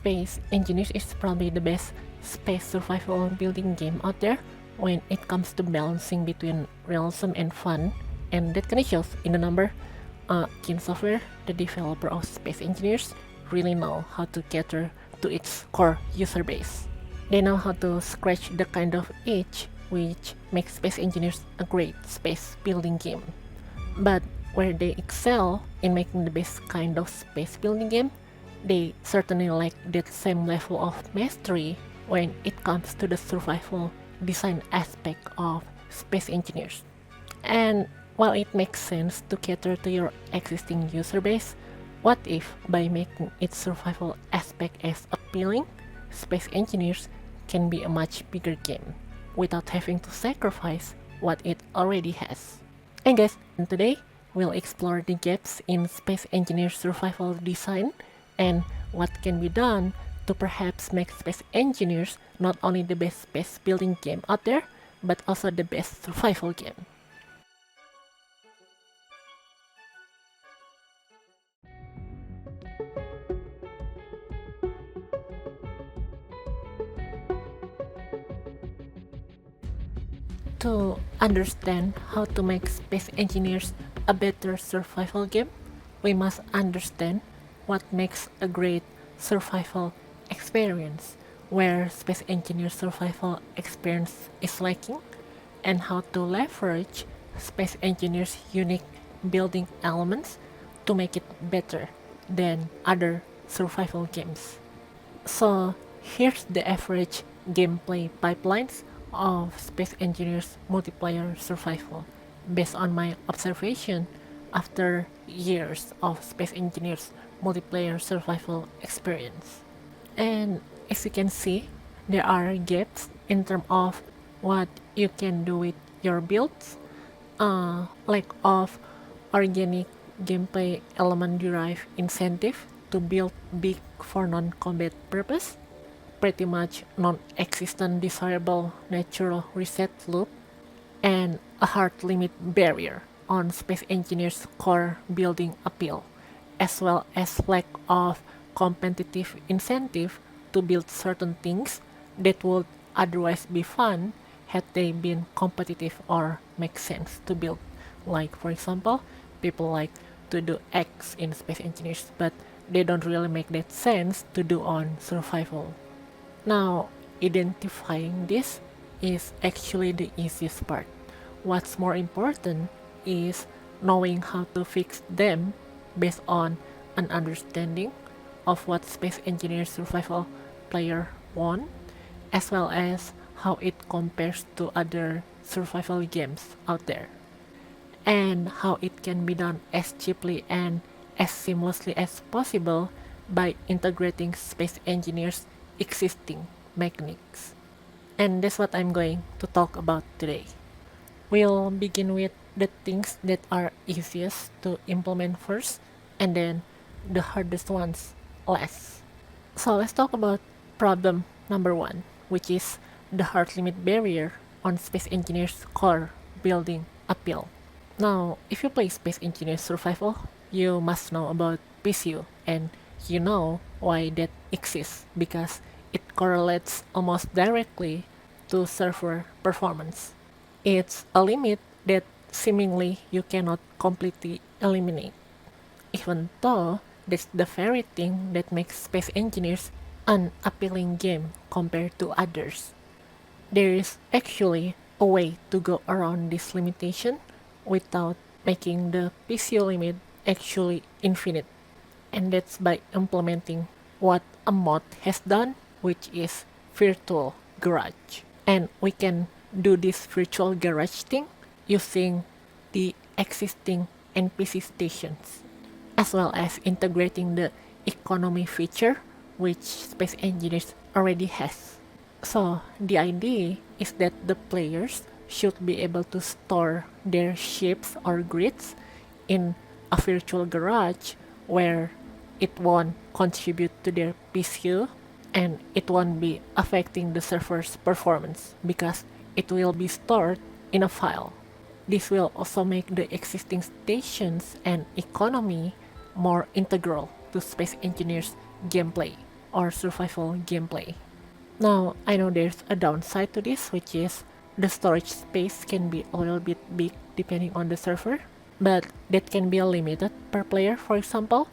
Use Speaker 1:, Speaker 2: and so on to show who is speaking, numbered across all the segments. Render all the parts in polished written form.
Speaker 1: Space Engineers is probably the best space survival building game out there when it comes to balancing between realism and fun, and that kind of shows in the number. Kin Software, the developer of Space Engineers, really know how to cater to its core user base. They know how to scratch the kind of itch which makes Space Engineers a great space building game. But where they excel in making the best kind of space building game, they certainly lack that same level of mastery when it comes to the survival design aspect of Space Engineers. And while it makes sense to cater to your existing user base, what if by making its survival aspect as appealing, Space Engineers can be a much bigger game without having to sacrifice what it already has? And guys, today we'll explore the gaps in Space Engineers survival design and what can be done to perhaps make Space Engineers not only the best space building game out there, but also the best survival game. To understand how to make Space Engineers a better survival game, we must understand what makes a great survival experience, where Space Engineers survival experience is lacking, and how to leverage Space Engineers' unique building elements to make it better than other survival games. So here's the average gameplay pipelines of Space Engineers multiplayer survival based on my observation after years of Space Engineers multiplayer survival experience. And as you can see, there are gaps in terms of what you can do with your builds, lack of organic gameplay element derived incentive to build big for non-combat purpose, pretty much non-existent desirable natural reset loop, and a hard limit barrier on Space Engineers' core building appeal, as well as lack of competitive incentive to build certain things that would otherwise be fun had they been competitive or make sense to build. Like, for example, people like to do X in Space Engineers, but they don't really make that sense to do on survival. Now, identifying this is actually the easiest part. What's more important is knowing how to fix them based on an understanding of what Space Engineer survival player want, as well as how it compares to other survival games out there, and how it can be done as cheaply and as seamlessly as possible by integrating Space Engineers' existing mechanics. And that's what I'm going to talk about today. We'll begin with the things that are easiest to implement first, and then the hardest ones last. So let's talk about problem number one, which is the hard limit barrier on Space Engineers' core building appeal. Now, if you play Space Engineers Survival, you must know about PCU, and you know why that exists because it correlates almost directly to server performance. It's a limit that seemingly you cannot completely eliminate, even though that's the very thing that makes Space Engineers an appealing game compared to others. There is actually a way to go around this limitation without making the PCO limit actually infinite, and that's by implementing what a mod has done, which is Virtual Garage. And we can do this virtual garage thing using the existing NPC stations, as well as integrating the economy feature, which Space Engineers already has. So the idea is that the players should be able to store their ships or grids in a virtual garage where it won't contribute to their PCU and it won't be affecting the server's performance because it will be stored in a file. This will also make the existing stations and economy more integral to Space Engineers gameplay. or survival gameplay. Now, I know there's a downside to this, which is the storage space can be a little bit big depending on the server, but that can be limited per player, for example,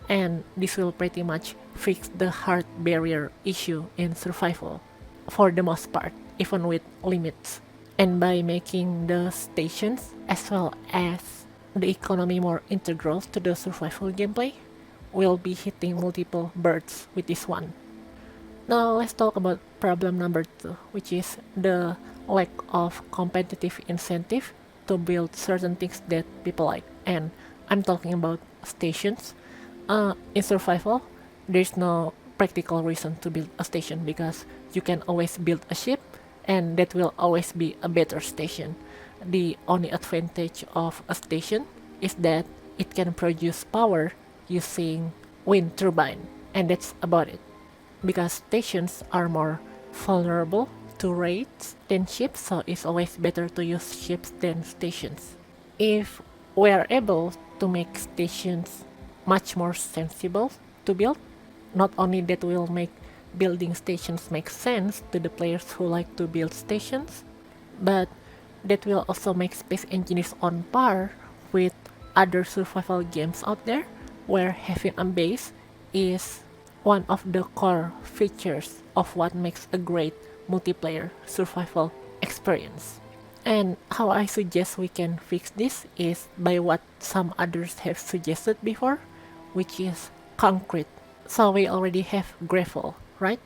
Speaker 1: and this will pretty much fix the hard barrier issue in survival for the most part, even with limits. And by making the stations as well as the economy more integral to the survival gameplay, we'll be hitting multiple birds with this one. Now let's talk about problem number 2, which is the lack of competitive incentive to build certain things that people like. And I'm talking about stations. In survival, there's no practical reason to build a station because you can always build a ship and that will always be a better station. The only advantage of a station is that it can produce power using wind turbine, and that's about it. Because stations are more vulnerable to raids than ships, so it's always better to use ships than stations. If we are able to make stations much more sensible to build, not only that will make building stations make sense to the players who like to build stations, but that will also make Space Engineers on par with other survival games out there, where having a base is one of the core features of what makes a great multiplayer survival experience. And how I suggest we can fix this is by what some others have suggested before, which is concrete. So we already have gravel, right?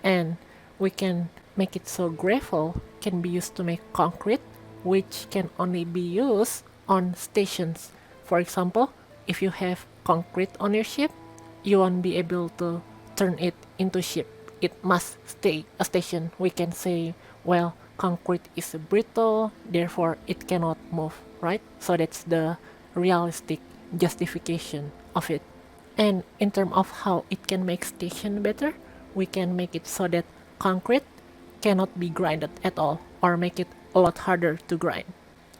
Speaker 1: And we can make it so gravel can be used to make concrete, which can only be used on stations. For example, if you have concrete on your ship, you won't be able to turn it into ship. It must stay a station. We can say, well, concrete is brittle, therefore it cannot move, right? So that's the realistic justification of it. And in terms of how it can make station better, we can make it so that concrete cannot be grinded at all or make it a lot harder to grind.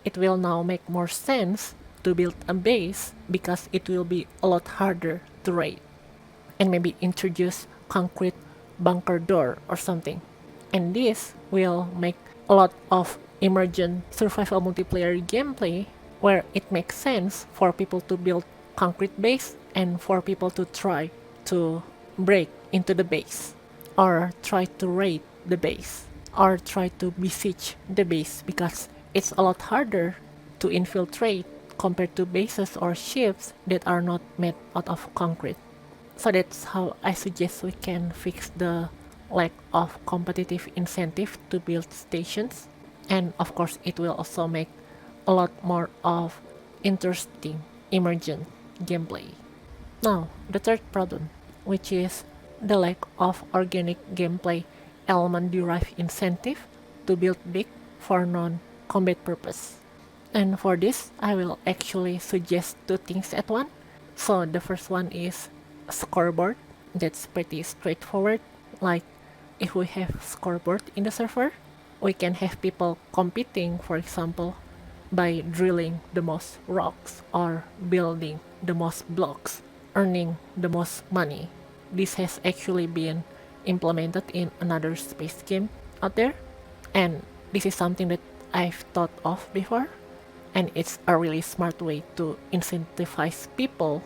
Speaker 1: It will now make more sense to build a base because it will be a lot harder to raid. And maybe introduce concrete bunker door or something. And this will make a lot of emergent survival multiplayer gameplay where it makes sense for people to build concrete base and for people to try to break into the base or try to raid the base or try to besiege the base because it's a lot harder to infiltrate compared to bases or ships that are not made out of concrete. So that's how I suggest we can fix the lack of competitive incentive to build stations. And of course, it will also make a lot more of interesting emergent gameplay. Now, the third problem, which is the lack of organic gameplay element derived incentive to build big for non-combat purpose. And for this, I will actually suggest two things at once. So the first one is a scoreboard. That's pretty straightforward. Like if we have scoreboard in the server, we can have people competing, for example, by drilling the most rocks or building the most blocks, earning the most money. This has actually been implemented in another space game out there, and this is something that I've thought of before, and it's a really smart way to incentivize people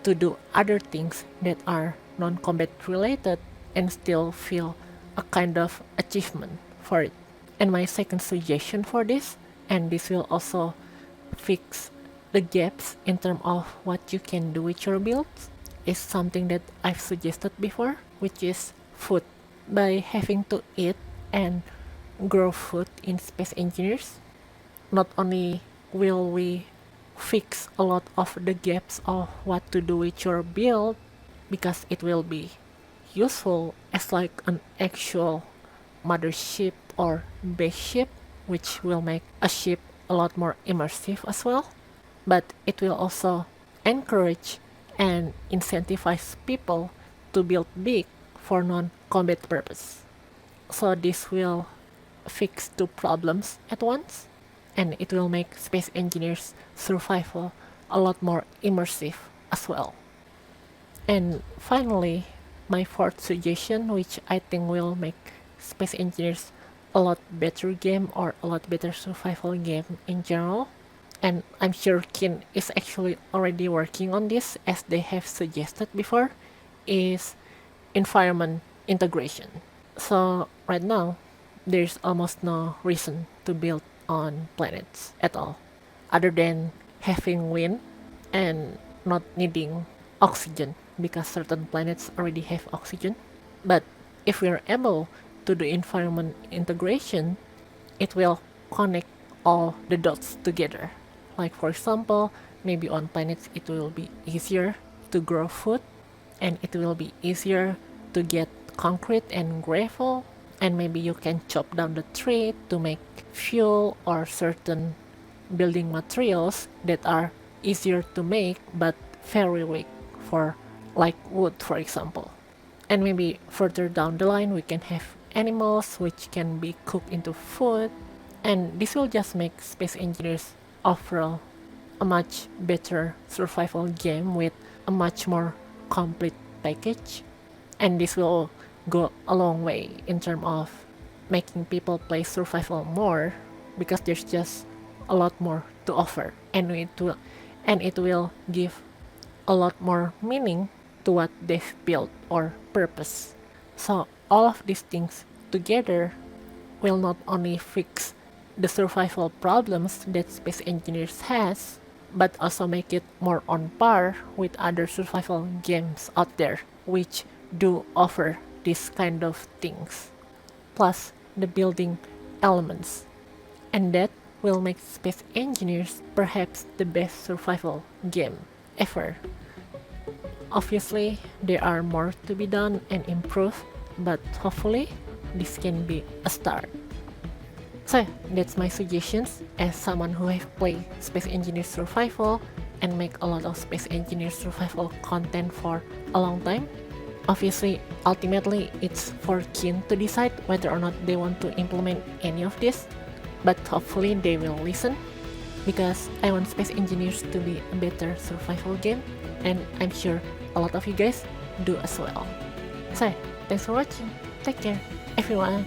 Speaker 1: to do other things that are non-combat related and still feel a kind of achievement for it. And my second suggestion for this, and this will also fix the gaps in terms of what you can do with your builds, is something that I've suggested before, which is food. By having to eat and grow food in Space Engineers, not only will we fix a lot of the gaps of what to do with your build, because it will be useful as like an actual mothership or base ship, which will make a ship a lot more immersive as well, but it will also encourage and incentivize people to build big for non-combat purpose. So this will fix two problems at once, and it will make Space Engineers survival a lot more immersive as well. And finally, my fourth suggestion, which I think will make Space Engineers a lot better game or a lot better survival game in general. And I'm sure Kin is actually already working on this as they have suggested before, is environment integration. So right now, there's almost no reason to build on planets at all, other than having wind and not needing oxygen because certain planets already have oxygen. But if we're able to do environment integration, it will connect all the dots together. Like for example, maybe on planets it will be easier to grow food, and it will be easier to get concrete and gravel, and maybe you can chop down the tree to make fuel or certain building materials that are easier to make but very weak, for like wood for example. And maybe further down the line we can have animals which can be cooked into food, and this will just make Space Engineers overall a much better survival game with a much more complete package. And this will go a long way in terms of making people play survival more, because there's just a lot more to offer, and it will give a lot more meaning to what they've built or purpose. So all of these things together will not only fix the survival problems that Space Engineers has, but also make it more on par with other survival games out there which do offer these kind of things, plus the building elements. And that will make Space Engineers perhaps the best survival game ever. Obviously, there are more to be done and improved, but hopefully this can be a start. So that's my suggestions as someone who have played Space Engineers Survival and make a lot of Space Engineers Survival content for a long time. Obviously, ultimately it's for Kin to decide whether or not they want to implement any of this, but hopefully they will listen, because I want Space Engineers to be a better survival game, and I'm sure a lot of you guys do as well. So, thanks for watching. Take care, everyone.